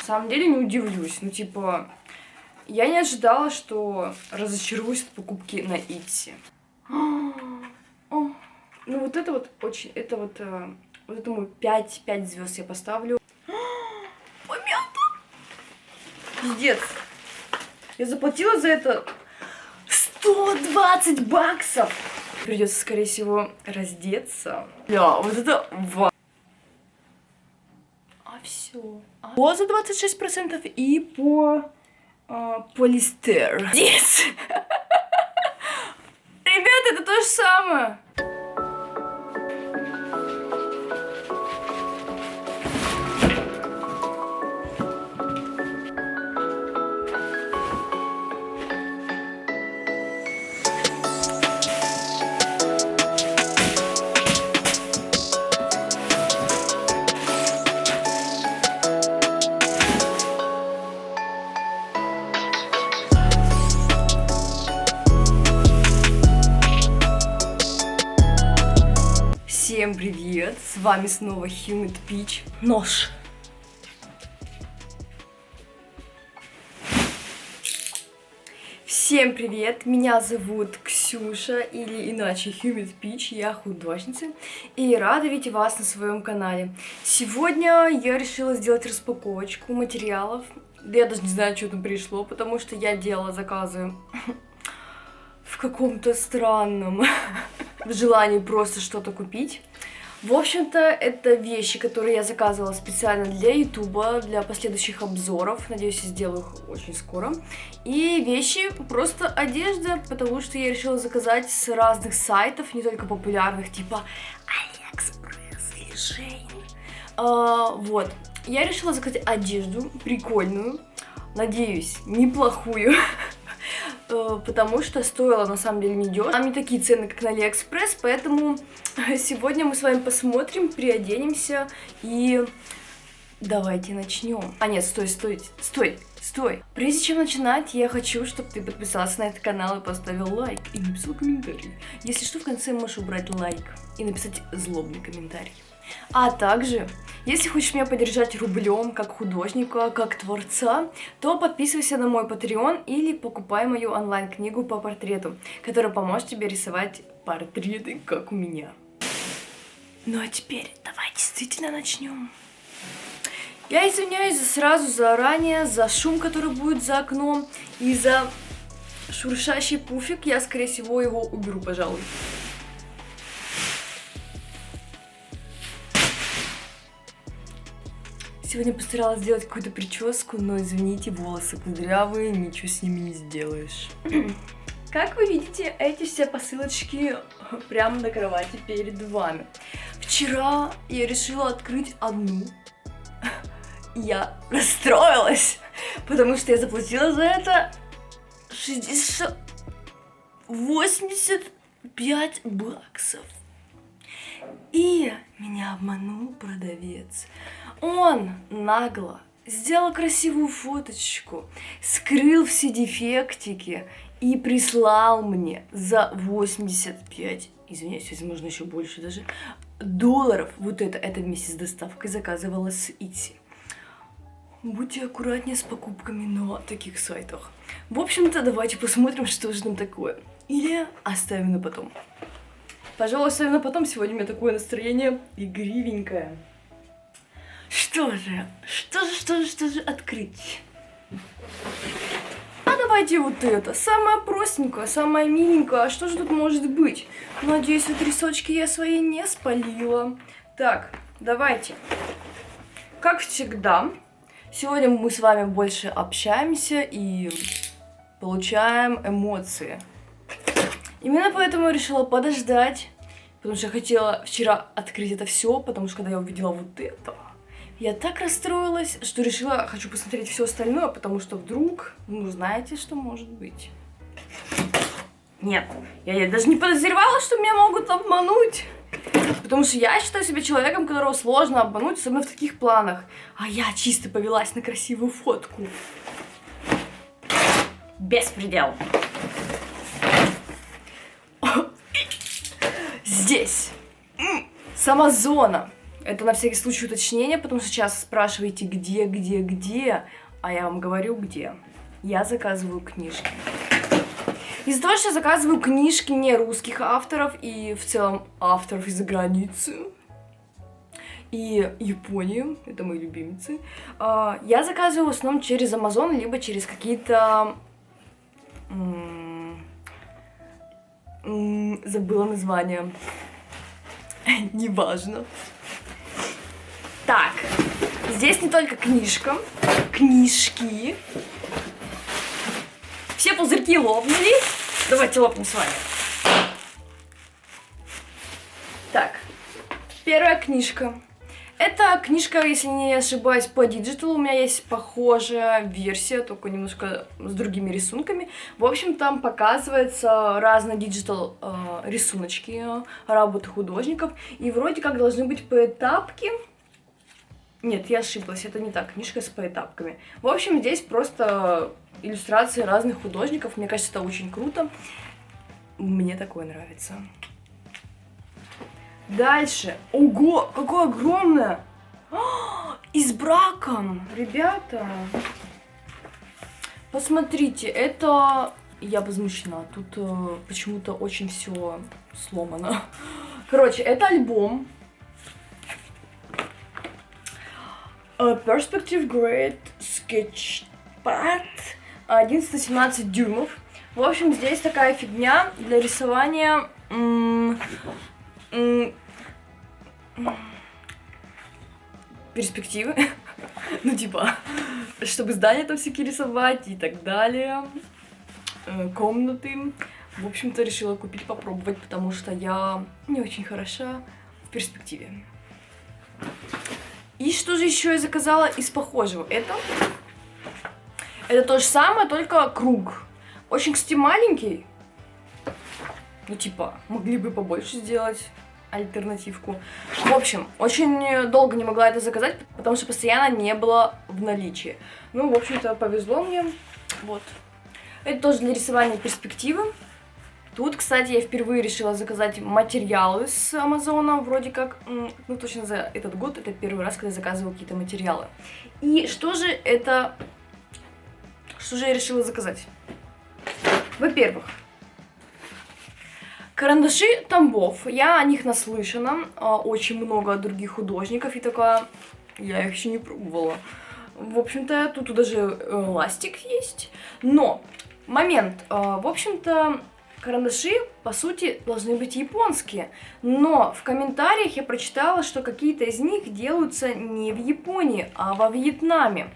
самом деле не удивлюсь. Ну, типа, я не ожидала, что разочаруюсь от покупки на Итси. Ну, вот это вот очень... Это вот... Вот этому 5 звезд я поставлю. Помята! Пиздец. Я заплатила за это 120 баксов. Придется, скорее всего, раздеться. Бля, вот это... Все. По за 26% и по полистер. Yes. Ребята, это то же самое. Всем привет! С вами снова Humid Peach. Нож. Всем привет! Меня зовут Ксюша, или иначе Humid Peach, я художница, и рада видеть вас на своем канале. Сегодня я решила сделать распаковочку материалов. Я даже не знаю, что там пришло, потому что я делала заказы в каком-то странном желании просто что-то купить. В общем-то, это вещи, которые я заказывала специально для ютуба, для последующих обзоров. Надеюсь, я сделаю их очень скоро. И вещи, просто одежда, потому что я решила заказать с разных сайтов, не только популярных, типа Алиэкспресс или Шейн. Вот. Я решила заказать одежду прикольную, надеюсь, неплохую. Потому что стоило на самом деле недешево. Там не такие цены, как на Алиэкспресс, поэтому сегодня мы с вами посмотрим, приоденемся и давайте начнем. А нет, стой. Прежде чем начинать, я хочу, чтобы ты подписался на этот канал и поставил лайк и написал комментарий. Если что, в конце можешь убрать лайк и написать злобный комментарий. А также, если хочешь меня поддержать рублем, как художника, как творца, то подписывайся на мой Patreon или покупай мою онлайн-книгу по портрету, которая поможет тебе рисовать портреты, как у меня. Ну а теперь давай действительно начнем. Я извиняюсь сразу заранее за шум, который будет за окном, и за шуршащий пуфик. Я, скорее всего, его уберу, пожалуй. Сегодня постаралась сделать какую-то прическу, но, извините, волосы кудрявые, ничего с ними не сделаешь. Как вы видите, эти все посылочки прямо на кровати перед вами. Вчера я решила открыть одну. Я расстроилась, потому что я заплатила за это 85 баксов. И меня обманул продавец. Он нагло сделал красивую фоточку, скрыл все дефектики и прислал мне за 85, извиняюсь, возможно, еще больше даже, долларов. Вот это вместе с доставкой заказывала с Итси. Будьте аккуратнее с покупками на таких сайтах. В общем-то, давайте посмотрим, что же там такое. Или оставим на потом. Пожалуй, оставим на потом. Сегодня у меня такое настроение игривенькое. Что же открыть? А давайте вот это. Самое простенькое, самое миленькое. А что же тут может быть? Надеюсь, вот рисочки я свои не спалила. Так, давайте. Как всегда, сегодня мы с вами больше общаемся и получаем эмоции. Именно поэтому я решила подождать, потому что я хотела вчера открыть это все, потому что когда я увидела вот это, я так расстроилась, что решила, хочу посмотреть все остальное, потому что вдруг, ну, знаете, что может быть. Нет, я даже не подозревала, что меня могут обмануть. Потому что я считаю себя человеком, которого сложно обмануть, особенно в таких планах. А я чисто повелась на красивую фотку. Беспредел. Здесь. С Амазона. Это на всякий случай уточнение, потому что сейчас спрашиваете, где, а я вам говорю, где. Я заказываю книжки. Из-за того, что я заказываю книжки не русских авторов и в целом авторов из-за границы, и Японию, это мои любимцы, я заказываю в основном через Amazon, либо через какие-то... забыла название. Неважно. Так, здесь не только книжки. Все пузырьки лопнули. Давайте лопнем с вами. Так, первая книжка. Это книжка, если не ошибаюсь, по диджиталу. У меня есть похожая версия, только немножко с другими рисунками. В общем, там показываются разные диджитал рисуночки, работы художников. И вроде как должны быть поэтапки. Нет, я ошиблась, это не так, книжка с поэтапками. В общем, здесь просто иллюстрации разных художников. Мне кажется, это очень круто. Мне такое нравится. Дальше. Ого, какое огромное! И с браком! Ребята! Посмотрите, это... Я возмущена. Тут почему-то очень все сломано. Короче, это альбом. Perspective Great Sketchpad 11-17 дюймов. В общем, здесь такая фигня для рисования перспективы. Ну, типа, чтобы здания там всякие рисовать и так далее. Комнаты. В общем-то, решила купить, попробовать, потому что я не очень хороша в перспективе. И что же еще я заказала из похожего? Это то же самое, только круг. Очень, кстати, маленький. Ну, типа, могли бы побольше сделать альтернативку. В общем, очень долго не могла это заказать, потому что постоянно не было в наличии. Ну, в общем-то, повезло мне. Вот. Это тоже для рисования перспективы. Тут, кстати, я впервые решила заказать материалы с Амазона, вроде как, ну, точно за этот год, это первый раз, когда я заказывала какие-то материалы. И что же я решила заказать? Во-первых, карандаши Тамбов. Я о них наслышана, очень много других художников, и такая, я их еще не пробовала. В общем-то, тут даже ластик есть. Но, момент, в общем-то, карандаши, по сути, должны быть японские, но в комментариях я прочитала, что какие-то из них делаются не в Японии, а во Вьетнаме.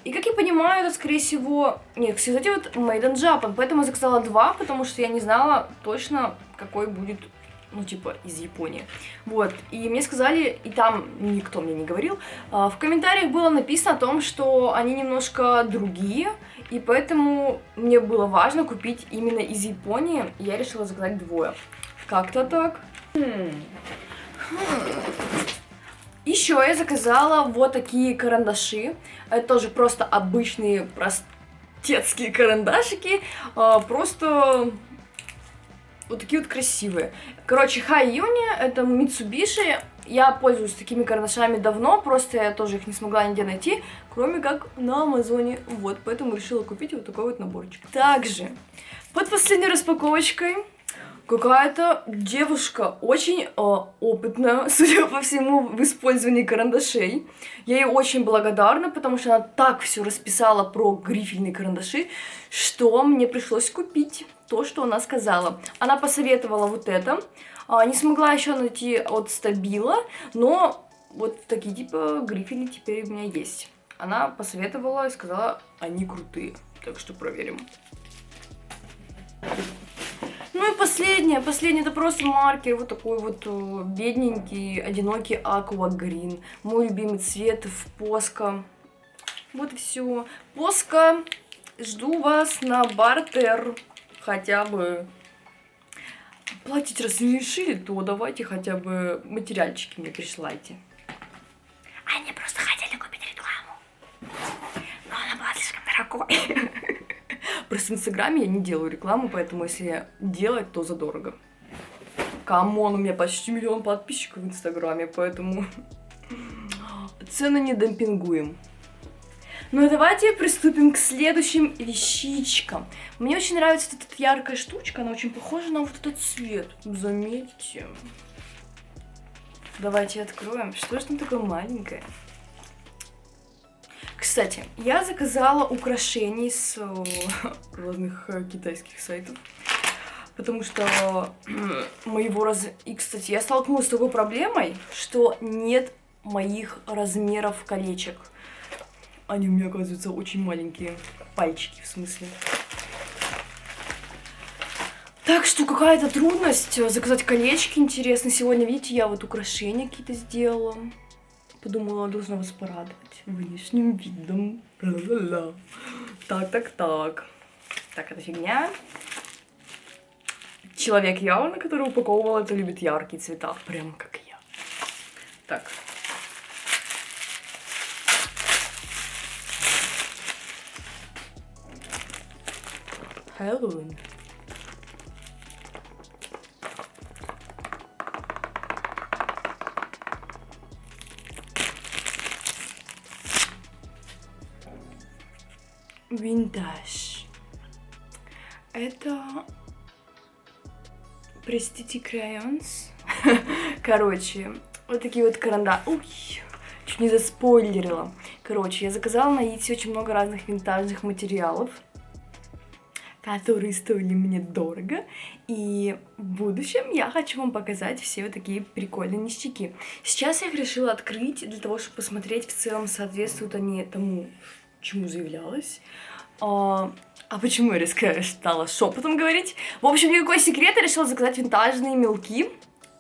И, как я понимаю, это, скорее всего... Нет, кстати, вот Made in Japan, поэтому я заказала два, потому что я не знала точно, какой будет, ну, типа, из Японии. Вот, и мне сказали, и там никто мне не говорил, в комментариях было написано о том, что они немножко другие, и поэтому мне было важно купить именно из Японии, и я решила заказать двое. Как-то так. Еще я заказала вот такие карандаши. Это тоже просто обычные простецкие карандашики. Просто вот такие вот красивые. Короче, Hi-Uni, это Mitsubishi. Я пользуюсь такими карандашами давно, просто я тоже их не смогла нигде найти, кроме как на Амазоне. Вот, поэтому решила купить вот такой вот наборчик. Также, под последней распаковочкой, какая-то девушка очень опытная, судя по всему, в использовании карандашей. Я ей очень благодарна, потому что она так все расписала про грифельные карандаши, что мне пришлось купить то, что она сказала. Она посоветовала вот это. Не смогла еще найти от Стабила, но вот такие типа грифели теперь у меня есть. Она посоветовала и сказала, они крутые. Так что проверим. Ну и последнее это просто маркер, вот такой вот бедненький, одинокий Aqua Green. Мой любимый цвет в Поско. Вот и все. Поско, жду вас на бартер. Хотя бы платить, раз не решили, то давайте хотя бы материальчики мне присылайте. Они просто хотели купить рекламу, но она была слишком дорогой. Просто в Инстаграме я не делаю рекламу, поэтому если делать, то задорого. Камон, у меня почти 1 миллион подписчиков в Инстаграме, поэтому цены не демпингуем. Ну и давайте приступим к следующим вещичкам. Мне очень нравится эта яркая штучка, она очень похожа на вот этот цвет. Заметьте. Давайте откроем. Что же там такое маленькое? Кстати, я заказала украшений с разных китайских сайтов. Потому что И, кстати, я столкнулась с такой проблемой, что нет моих размеров колечек. Они у меня, оказывается, очень маленькие. Пальчики, в смысле. Так что какая-то трудность заказать колечки. Интересно, сегодня, видите, я вот украшения какие-то сделала. Подумала, должна вас порадовать внешним видом. Ла-ла-ла. Так. Так, это фигня. Человек явно, который упаковывал это, любит яркие цвета. Прям как я. Так. Хэллоуин. Винтаж. Это Prestige Crayons. Короче, вот такие вот карандаши. Ой, чуть не заспойлерила. Короче, я заказала на Etsy очень много разных винтажных материалов, которые стоили мне дорого. И в будущем я хочу вам показать все вот такие прикольные ништяки. Сейчас я их решила открыть для того, чтобы посмотреть, в целом соответствуют они тому, чему заявлялось. А почему я резко стала шепотом говорить? В общем, никакой секрет, я решила заказать винтажные мелки,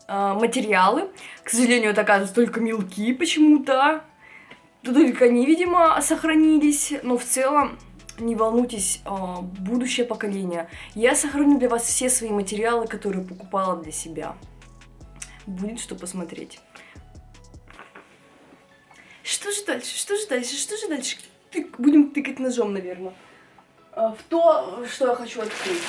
материалы. К сожалению, это оказывается только мелки почему-то. Только они, видимо, сохранились. Но в целом, не волнуйтесь, будущее поколение. Я сохраню для вас все свои материалы, которые покупала для себя. Будет что посмотреть. Что же дальше? Будем тыкать ножом, наверное. В то, что я хочу открыть.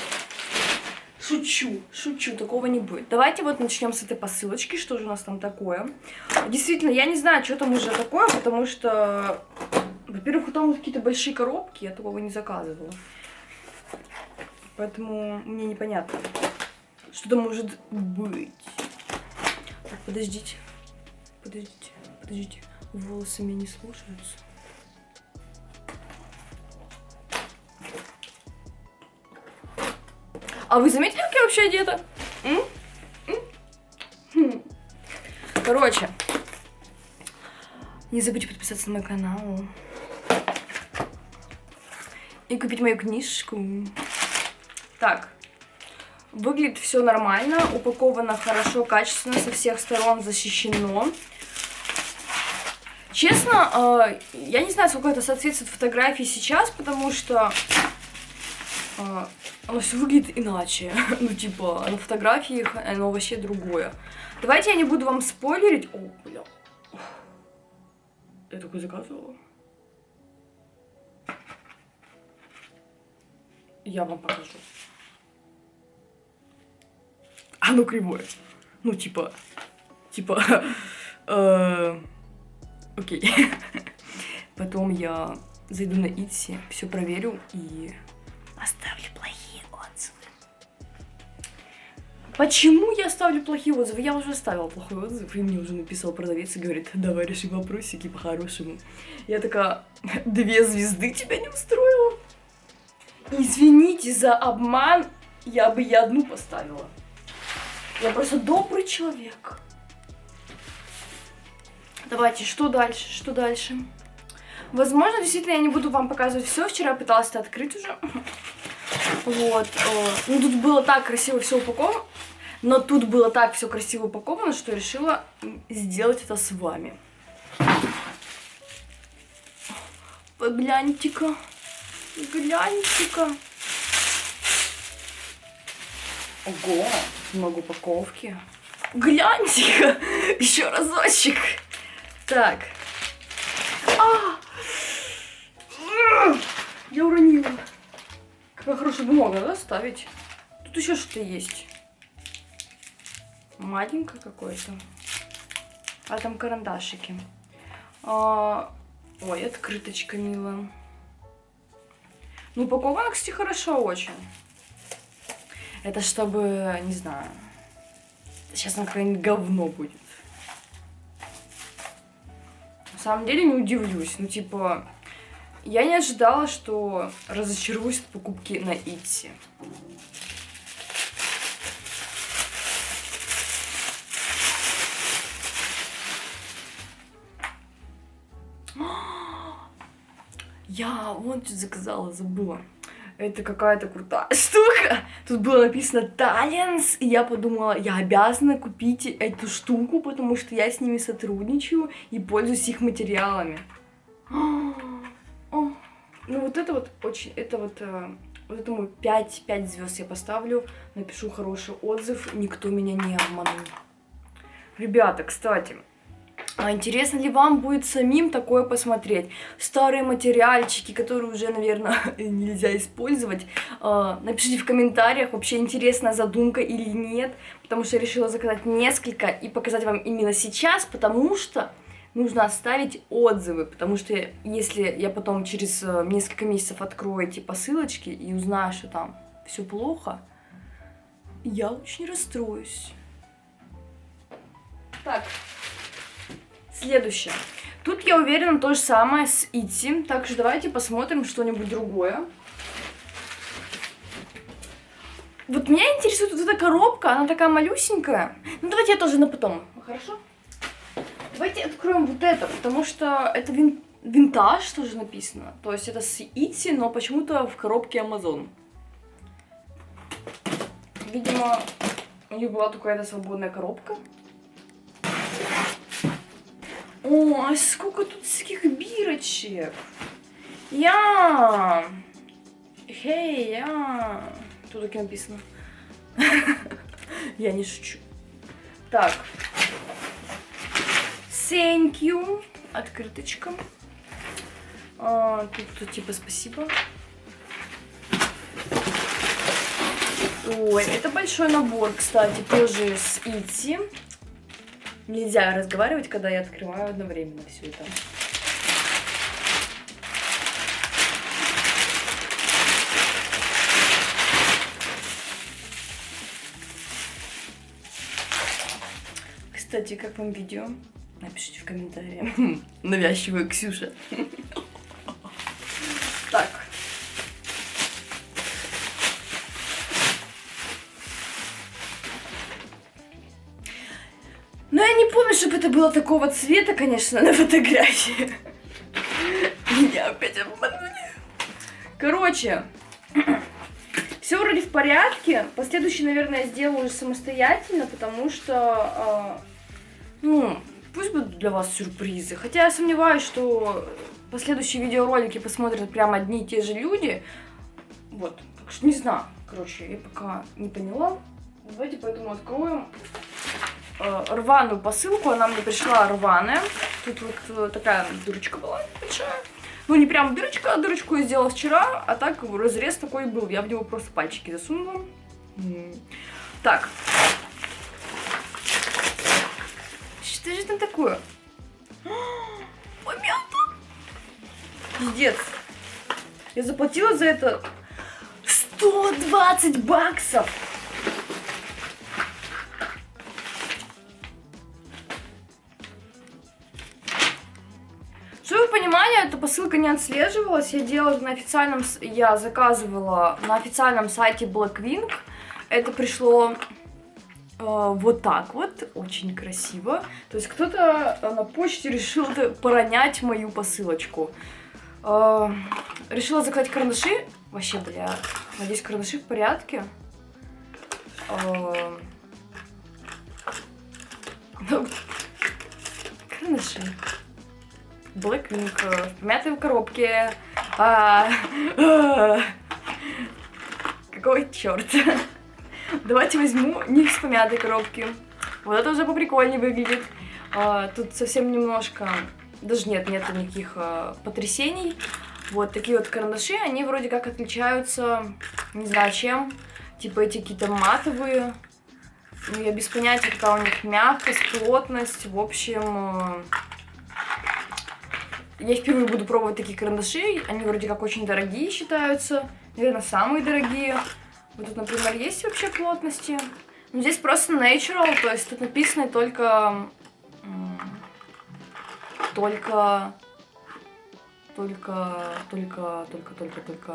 Шучу, такого не будет. Давайте вот начнем с этой посылочки. Что же у нас там такое? Действительно, я не знаю, что там уже такое, потому что, во-первых, там вот какие-то большие коробки, я такого не заказывала. Поэтому мне непонятно, что там может быть. Так, подождите. Волосы меня не слушаются. А вы заметили, как я вообще одета? Короче, не забудьте подписаться на мой канал и купить мою книжку. Так, выглядит все нормально, упаковано хорошо, качественно, со всех сторон защищено. Честно, я не знаю, сколько это соответствует фотографии сейчас, потому что оно все выглядит иначе. Ну, типа, на фотографиях оно вообще другое. Давайте я не буду вам спойлерить. О, бля. Я такое заказывала. Я вам покажу. Оно кривое. Ну, типа... Окей. Потом я зайду на Etsy, все проверю и оставлю плохие отзывы. Почему я оставлю плохие отзывы? Я уже оставила плохой отзыв, и мне уже написал продавец и говорит: давай решим вопросики по-хорошему. Я такая: 2 звезды тебя не устроила? Извините за обман, я бы и 1 поставила. Я просто добрый человек. Давайте, что дальше? Возможно, действительно, я не буду вам показывать все. Вчера я пыталась это открыть уже. Вот. Ну, тут было так красиво все упаковано. Но тут было так все красиво упаковано, что я решила сделать это с вами. Гляньте-ка. Ого, много упаковки. Гляньте-ка. Еще разочек. Так. Я уронила. Какая хорошая бумага, да, ставить? Тут еще что-то есть. Маленькое какое-то. А там карандашики. Ой, открыточка милая. Ну, упаковано, кстати, хорошо очень. Это чтобы, не знаю, сейчас там какое-нибудь говно будет. На самом деле не удивлюсь. Ну, типа, я не ожидала, что разочаруюсь от покупки на Etsy. Я вон что заказала, забыла. Это какая-то крутая штука. Тут было написано Talents, и я подумала, я обязана купить эту штуку, потому что я с ними сотрудничаю и пользуюсь их материалами. Ну вот это вот очень, это вот этому 5 звезд я поставлю, напишу хороший отзыв, никто меня не обманул. Ребята, кстати, а интересно ли вам будет самим такое посмотреть? Старые материальчики, которые уже, наверное, нельзя использовать. Напишите в комментариях, вообще интересная задумка или нет. Потому что я решила заказать несколько и показать вам именно сейчас, потому что нужно оставить отзывы. Потому что если я потом через несколько месяцев открою эти посылочки и узнаю, что там все плохо, я очень расстроюсь. Так. Следующее. Тут, я уверена, то же самое с Etsy. Так что давайте посмотрим что-нибудь другое. Вот меня интересует вот эта коробка. Она такая малюсенькая. Ну, давайте я тоже на потом. Хорошо? Давайте откроем вот это, потому что это винтаж тоже написано. То есть это с Etsy, но почему-то в коробке Amazon. Видимо, у них была какая-то свободная коробка. О, сколько тут всяких бирочек. Хей, Тут таки написано. Я не шучу. Так. Thank you. Открыточка. Тут типа спасибо. Ой, это большой набор, кстати, тоже с Etsy. Нельзя разговаривать, когда я открываю одновременно все это. Кстати, как вам видео? Напишите в комментариях. Навязчивая Ксюша. Так. Но я не помню, чтобы это было такого цвета, конечно, на фотографии. Меня опять обманули. Короче, все вроде в порядке. Последующий, наверное, я сделаю уже самостоятельно, потому что, ну, пусть будут для вас сюрпризы. Хотя я сомневаюсь, что последующие видеоролики посмотрят прямо одни и те же люди. Вот, так что не знаю. Короче, я пока не поняла. Давайте поэтому откроем рваную посылку. Она мне пришла рваная. Тут вот такая дырочка была большая. Ну, не прям дырочка, а дырочку я сделала вчера, а так разрез такой был. Я в него просто пальчики засунула. Так. Что же там такое? Помята! Пиздец. Я заплатила за это 120 баксов. Чтобы вы понимали, эта посылка не отслеживалась. Я заказывала на официальном сайте Blackwing. Это пришло вот так вот, очень красиво. То есть кто-то на почте решил поронять мою посылочку. Решила заказать карандаши. Вообще, бля, надеюсь, карандаши в порядке. Карандаши. Blackwing в помятой коробке. Какой черт. Давайте возьму не из помятой коробки. Вот это уже поприкольнее выглядит. Тут совсем немножко, даже нет никаких потрясений. Вот такие вот карандаши, они вроде как отличаются, не знаю чем. Типа эти какие-то матовые. Ну, я без понятия, какая у них мягкость, плотность. В общем, Я впервые буду пробовать такие карандаши. Они вроде как очень дорогие считаются. Наверное, самые дорогие. Вот тут, например, есть вообще плотности. Но здесь просто natural, то есть тут написано только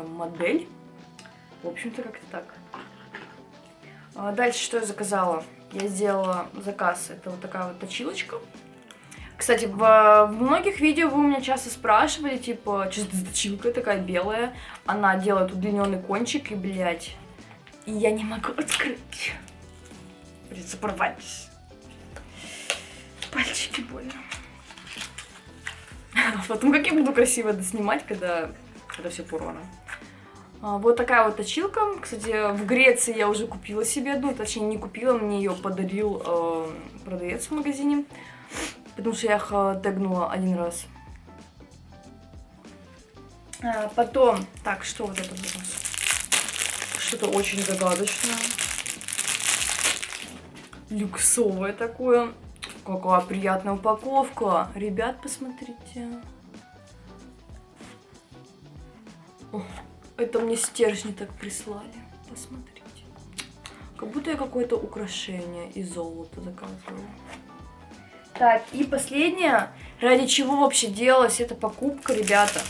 модель. В общем-то, как-то так. Дальше, что я заказала? Я сделала заказ. Это вот такая вот точилочка. Кстати, в многих видео вы у меня часто спрашивали, типа, что это за точилка такая белая. Она делает удлиненный кончик, и, блядь, и я не могу открыть. Придется порвать. Пальчики больно. Потом как я буду красиво это снимать, когда все порвано. Вот такая вот точилка. Кстати, в Греции я уже купила себе одну. Точнее, не купила, мне ее подарил продавец в магазине. Потому что я их тегнула один раз. Потом, так, что вот это у нас? Что-то очень загадочное. Люксовое такое. Какая приятная упаковка. Ребят, посмотрите. О, это мне стержни так прислали. Посмотрите. Как будто я какое-то украшение из золота заказывала. Так, и последнее, ради чего вообще делалась эта покупка, ребята.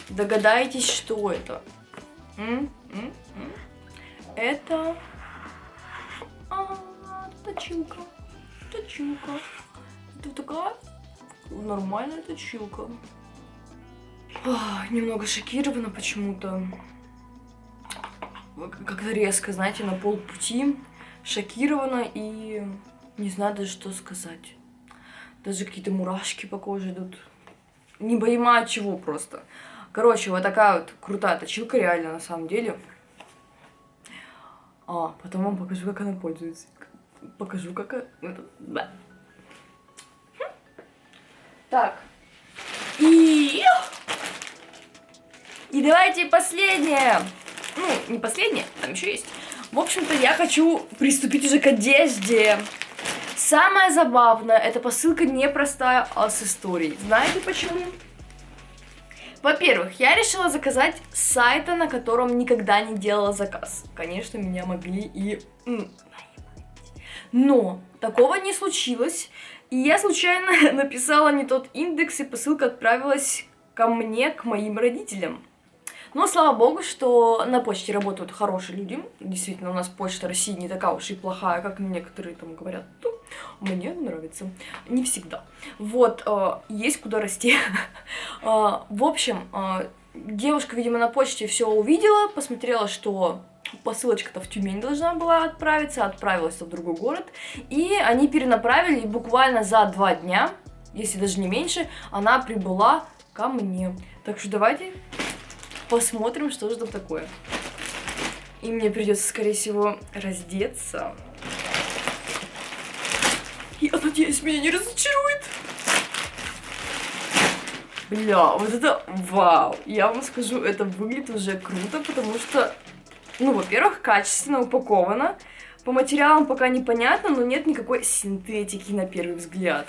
Догадаетесь, что это? Это точилка. Точилка. Это такая нормальная точилка. Немного шокирована почему-то. Как-то резко, знаете, на полпути. Шокирована и не знаю даже, что сказать. Даже какие-то мурашки по коже идут. Не понимаю, от чего просто. Короче, вот такая вот крутая точилка, реально, на самом деле. Потом вам покажу, как она пользуется. Покажу, как она... Так. И давайте последнее. Ну, не последнее, там еще есть. В общем-то, я хочу приступить уже к одежде. Самое забавное, эта посылка непростая, а с историей. Знаете почему? Во-первых, я решила заказать с сайта, на котором никогда не делала заказ. Конечно, меня могли и... Но такого не случилось. И я случайно написала не тот индекс, и посылка отправилась ко мне, к моим родителям. Но слава богу, что на почте работают хорошие люди. Действительно, у нас почта России не такая уж и плохая, как некоторые там говорят. Мне нравится. Не всегда. Вот, есть куда расти. В общем, девушка, видимо, на почте все увидела, посмотрела, что посылочка-то в Тюмень должна была отправиться, отправилась в другой город. И они перенаправили, и буквально за 2 дня, если даже не меньше, она прибыла ко мне. Так что давайте посмотрим, что же там такое. И мне придется, скорее всего, раздеться. Я надеюсь, меня не разочарует. Бля, вот это вау. Я вам скажу, это выглядит уже круто, потому что, ну, во-первых, качественно упаковано. По материалам пока непонятно, но нет никакой синтетики на первый взгляд.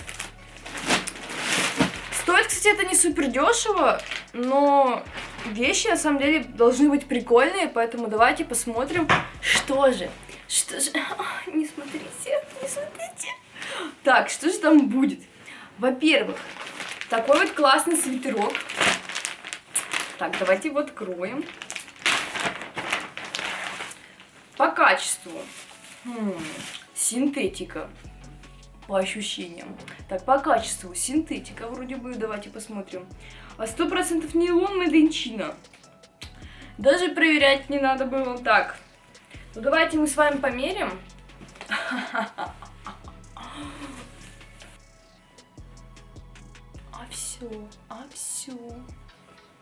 Стоит, кстати, это не супер дешево, но вещи на самом деле должны быть прикольные, поэтому давайте посмотрим, что же. Что же... Не смотрите, не смотрите. Так, что же там будет? Во-первых, такой вот классный свитерок. Так, давайте его откроем. По качеству. Синтетика. По ощущениям. Так, по качеству синтетика вроде бы. Давайте посмотрим. 100% нейлон made in China. Даже проверять не надо было. Так, ну давайте мы с вами померим. все.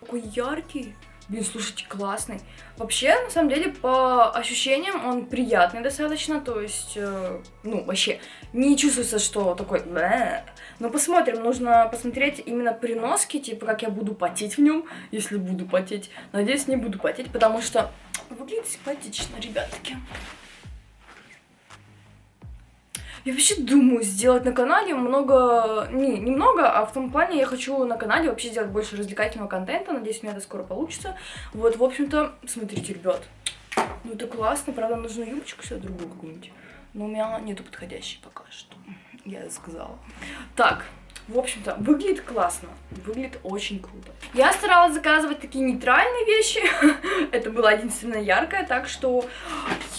Такой яркий. Блин, слушайте, классный. Вообще, на самом деле, по ощущениям он приятный достаточно, то есть, ну, вообще, не чувствуется, что такой... Но посмотрим, нужно посмотреть именно при носке, типа, как я буду потеть в нем, если буду потеть. Надеюсь, не буду потеть, потому что выглядит симпатично, ребятки. Я вообще думаю сделать на канале много, немного, а в том плане я хочу на канале вообще сделать больше развлекательного контента. Надеюсь, у меня это скоро получится. Вот, в общем-то, смотрите, ребят. Ну это классно, правда, нужно юбочку сюда другую какую-нибудь. Но у меня нету подходящей пока что. Я сказала. Так. В общем-то, выглядит классно, выглядит очень круто. Я старалась заказывать такие нейтральные вещи, это было единственное яркое, так что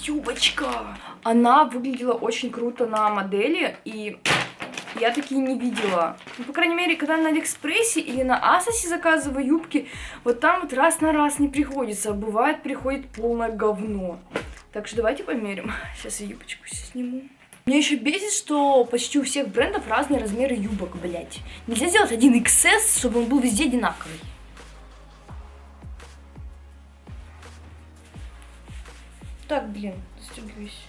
юбочка. Она выглядела очень круто на модели, и я такие не видела. Ну, по крайней мере, когда на Алиэкспрессе или на Асосе заказываю юбки, вот там вот раз на раз не приходится, бывает приходит полное говно. Так что давайте померим. Сейчас я юбочку сниму. Меня еще бесит, что почти у всех брендов разные размеры юбок, блять. Нельзя сделать один XS, чтобы он был везде одинаковый. Так, блин, застегиваюсь.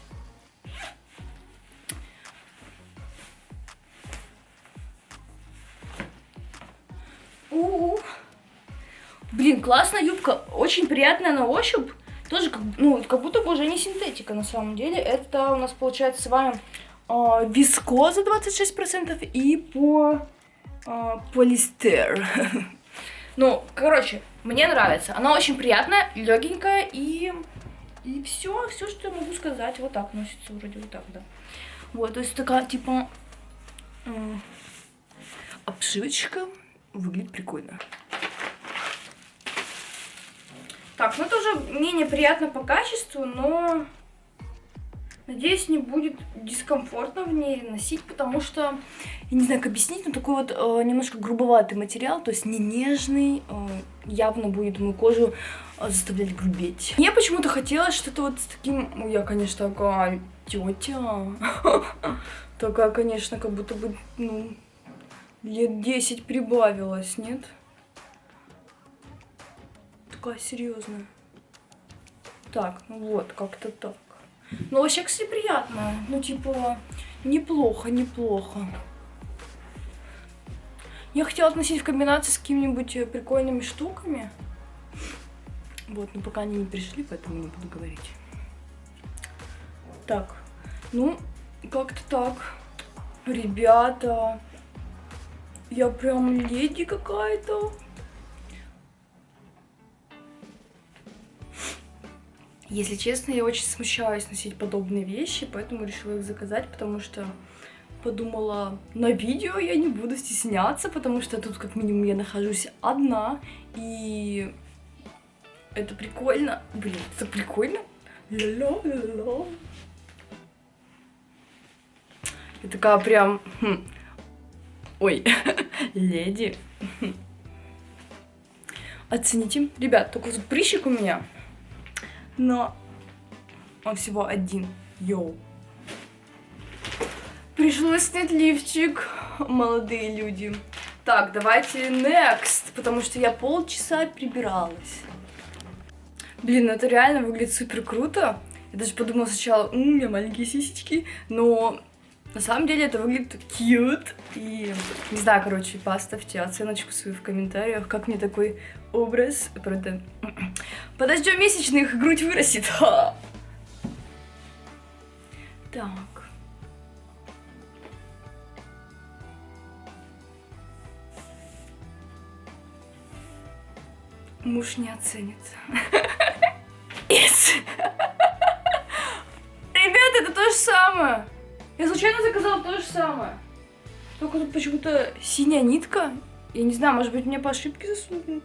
Блин, классная юбка, очень приятная на ощупь. Тоже как будто бы уже не синтетика на самом деле. Это у нас получается с вами вискоза 26% и полистер. Ну, короче, мне нравится. Она очень приятная, легенькая и все, что я могу сказать. Вот так носится вроде, вот так, да. Вот, то есть такая типа обшивочка выглядит прикольно. Так, ну это уже менее приятно по качеству, но надеюсь, не будет дискомфортно в ней носить, потому что, я не знаю, как объяснить, но такой вот немножко грубоватый материал, то есть не нежный, явно будет мою кожу заставлять грубеть. Мне почему-то хотелось что-то вот с таким, ну я, конечно, такая тетя, такая, конечно, как будто бы, ну, лет 10 прибавилась, нет? Такая серьезная. Так, ну вот, как-то так. Ну, вообще, кстати, приятно. Ну, типа, неплохо. Я хотела относить в комбинации с какими-нибудь прикольными штуками. Вот, но пока они не пришли, поэтому не буду говорить. Так, ну, как-то так. Ребята, я прям леди какая-то. Если честно, я очень смущаюсь носить подобные вещи, поэтому решила их заказать, потому что подумала, на видео я не буду стесняться, потому что тут как минимум я нахожусь одна, и это прикольно. Блин, это прикольно. Ла-ла-ла-ла. Я такая прям, ой, леди. Оцените. Ребят, только тут прыщик у меня. Но он всего один. Йоу. Пришлось снять лифчик, молодые люди. Так, давайте next, потому что я полчаса прибиралась. Блин, ну это реально выглядит супер круто. Я даже подумала сначала, у меня маленькие сисечки, но на самом деле это выглядит cute. И не знаю, короче, поставьте оценочку свою в комментариях, как мне такой образ. Правда, подождем месячных, грудь вырастет. Ха! Так. Муж не оценит. Yes. Ребята, это то же самое. Я случайно заказала то же самое. Только тут почему-то синяя нитка. Я не знаю, может быть, мне по ошибке засунут.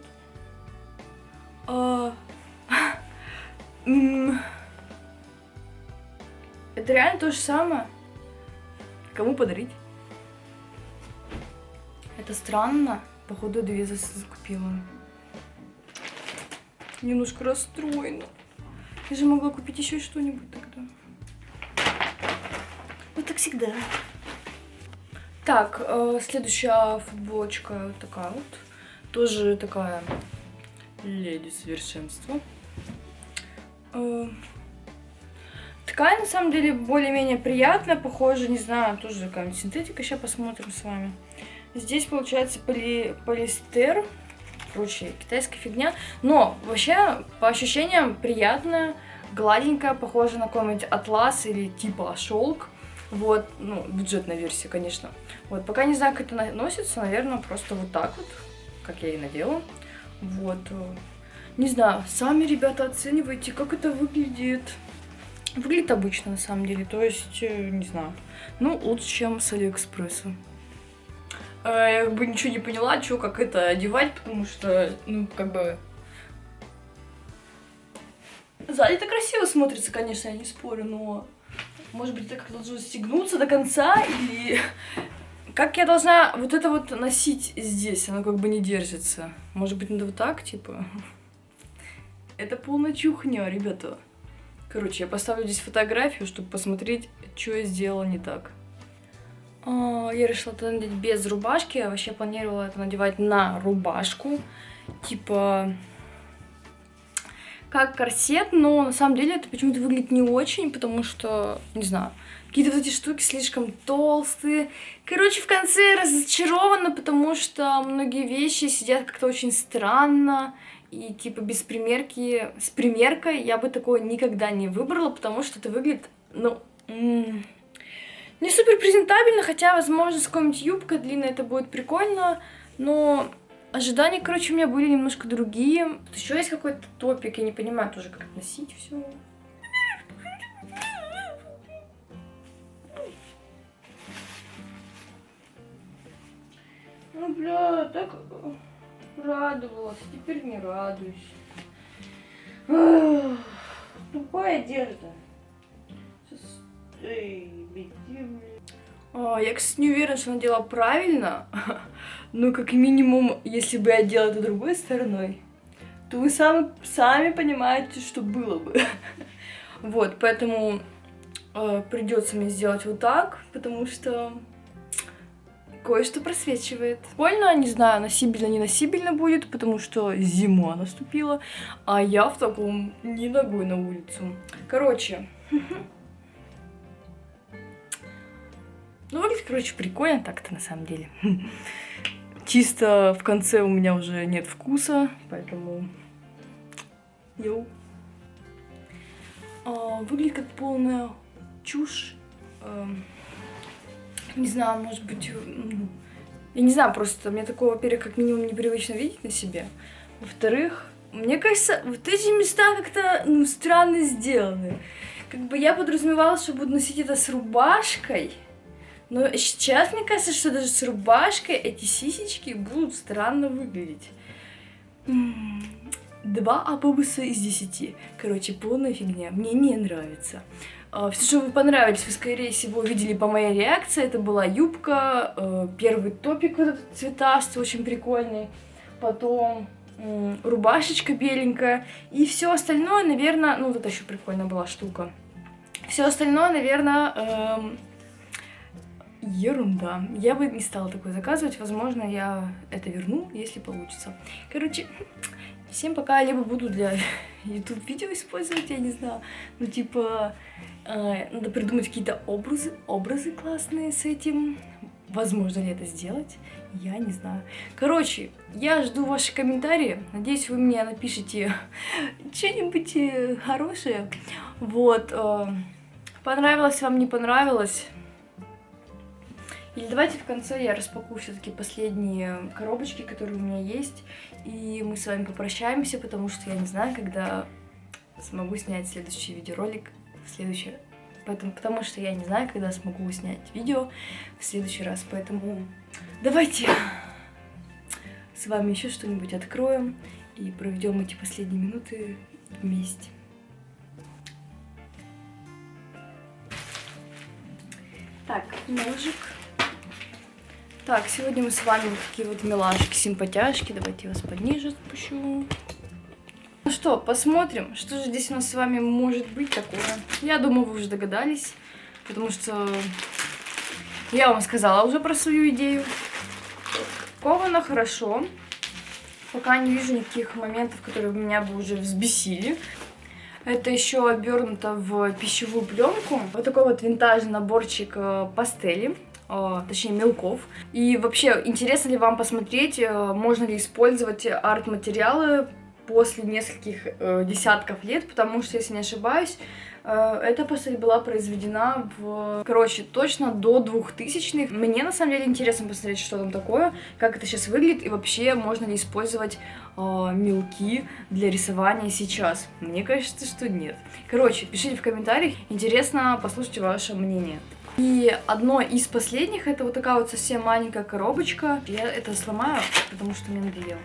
Это реально то же самое. Кому подарить? Это странно. Походу, две закупила. Немножко расстроена. Я же могла купить еще что-нибудь тогда. Ну, так всегда. Так, следующая футболочка вот такая вот. Тоже такая леди совершенства. Такая, на самом деле, более-менее приятная, похожа, не знаю, тоже какая-нибудь синтетика. Сейчас посмотрим с вами. Здесь, получается, полистер. Короче, китайская фигня. Но, вообще, по ощущениям, приятная, гладенькая, похожа на какой-нибудь атлас или типа шелк. Вот, ну, бюджетная версия, конечно. Вот, пока не знаю, как это носится, наверное, просто вот так вот, как я и надела. Вот, не знаю, сами, ребята, оценивайте, как это выглядит. Выглядит обычно, на самом деле, то есть, не знаю, ну, лучше, чем с Алиэкспресса. Я как бы ничего не поняла, что, как это одевать, потому что, ну, как бы... Сзади это красиво смотрится, конечно, я не спорю, но... Может быть, это как-то должно стегнуться до конца, или... Как я должна вот это вот носить здесь? Оно как бы не держится. Может быть, надо вот так, типа? Это полная чухня, ребята. Короче, я поставлю здесь фотографию, чтобы посмотреть, что я сделала не так. Я решила это надеть без рубашки. Я вообще планировала это надевать на рубашку. Типа... как корсет, но на самом деле это почему-то выглядит не очень, потому что, не знаю, какие-то вот эти штуки слишком толстые. Короче, в конце разочарована, потому что многие вещи сидят как-то очень странно. И типа без примерки, с примеркой я бы такое никогда не выбрала, потому что это выглядит, ну, не супер презентабельно, хотя, возможно, с какой-нибудь юбкой длинной это будет прикольно, но... Ожидания, короче, у меня были немножко другие. Тут еще есть какой-то топик, я не понимаю тоже, как носить все. Ну, бля, так радовалась, теперь не радуюсь. Тупая одежда. Я, кстати, не уверена, что надела правильно. Но как минимум, если бы я делала это другой стороной, то вы сами понимаете, что было бы. Вот, поэтому придется мне сделать вот так, потому что кое-что просвечивает. Больно, не знаю, носибельно, не носибельно будет, потому что зима наступила, а я в таком не ногой на улицу. Короче. Ну, выглядит, короче, прикольно так-то на самом деле. Чисто в конце у меня уже нет вкуса, поэтому... Йоу. Выглядит как полная чушь. Не знаю, может быть... Я не знаю, просто мне такого, во-первых, как минимум непривычно видеть на себе. Во-вторых, мне кажется, вот эти места как-то, ну, странно сделаны. Как бы я подразумевала, что буду носить это с рубашкой. Но сейчас мне кажется, что даже с рубашкой эти сисечки будут странно выглядеть. 2 абобуса из 10. Короче, полная фигня. Мне не нравится. Все, что вы понравились, вы, скорее всего, видели по моей реакции. Это была юбка, первый топик вот этот цветастый, очень прикольный. Потом рубашечка беленькая. И все остальное, наверное... Ну, вот это еще прикольная была штука. Все остальное, наверное... ерунда. Я бы не стала такое заказывать. Возможно, я это верну, если получится. Короче, всем пока. Либо буду для YouTube видео использовать, я не знаю. Ну, типа, надо придумать какие-то образы классные с этим. Возможно ли это сделать? Я не знаю. Короче, я жду ваши комментарии. Надеюсь, вы мне напишите что-нибудь хорошее. Вот. Понравилось вам, не понравилось? Или давайте в конце я распакую все-таки последние коробочки, которые у меня есть, и мы с вами попрощаемся, потому что я не знаю, когда смогу снять следующий видеоролик, потому что я не знаю, когда смогу снять видео в следующий раз, поэтому давайте с вами еще что-нибудь откроем и проведем эти последние минуты вместе. Так, ножик. Так, сегодня мы с вами вот такие вот милашки, симпатяшки. Давайте я вас подниже спущу. Ну что, посмотрим, что же здесь у нас с вами может быть такое. Я думаю, вы уже догадались, потому что я вам сказала уже про свою идею. Ковано хорошо. Пока не вижу никаких моментов, которые меня бы уже взбесили. Это еще обернуто в пищевую пленку. Вот такой вот винтажный наборчик пастели. Точнее мелков. И вообще, интересно ли вам посмотреть, можно ли использовать арт-материалы после нескольких десятков лет, потому что, если не ошибаюсь, Эта постель была произведена короче, точно до 2000-х. Мне на самом деле интересно посмотреть, что там такое, как это сейчас выглядит и вообще можно ли использовать мелки для рисования сейчас. Мне кажется, что нет. Короче, пишите в комментариях, интересно послушать ваше мнение. И одно из последних, это вот такая вот совсем маленькая коробочка. Я это сломаю, потому что мне надоело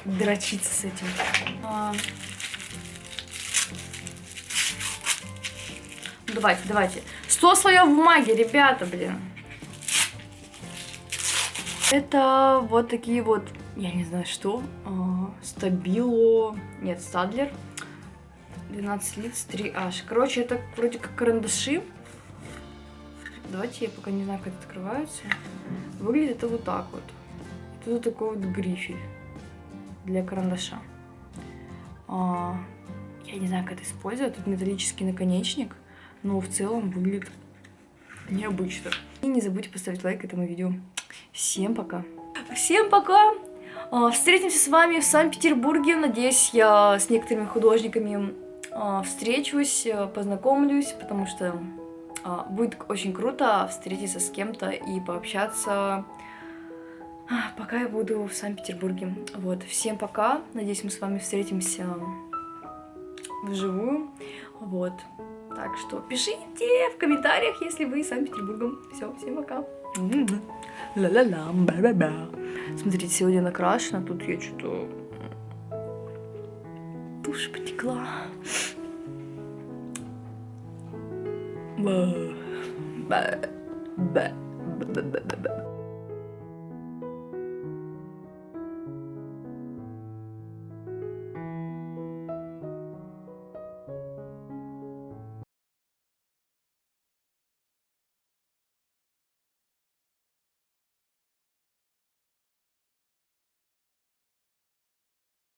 дрочиться с этим. Давайте. 100 слоев бумаги, ребята, блин. Это вот такие вот, я не знаю что, Стабило, нет, Стадлер. 12 лиц, 3H. Короче, это вроде как карандаши. Давайте, я пока не знаю, как это открывается. Выглядит это вот так вот. Тут такой вот грифель для карандаша. Я не знаю, как это использовать. Тут металлический наконечник, но в целом выглядит необычно. И не забудьте поставить лайк этому видео. Всем пока. Всем пока! Встретимся с вами в Санкт-Петербурге. Надеюсь, я с некоторыми художниками встречусь, познакомлюсь, потому что будет очень круто встретиться с кем-то и пообщаться, пока я буду в Санкт-Петербурге. Вот, всем пока, надеюсь, мы с вами встретимся вживую, вот, так что пишите в комментариях, если вы из Санкт-Петербурга. Все, всем пока. Ла-ла-ла, ба-ба-ба. Смотрите, сегодня накрашена, тут я что-то... Тушь потекла. Ба-ба-ба-ба-ба-ба.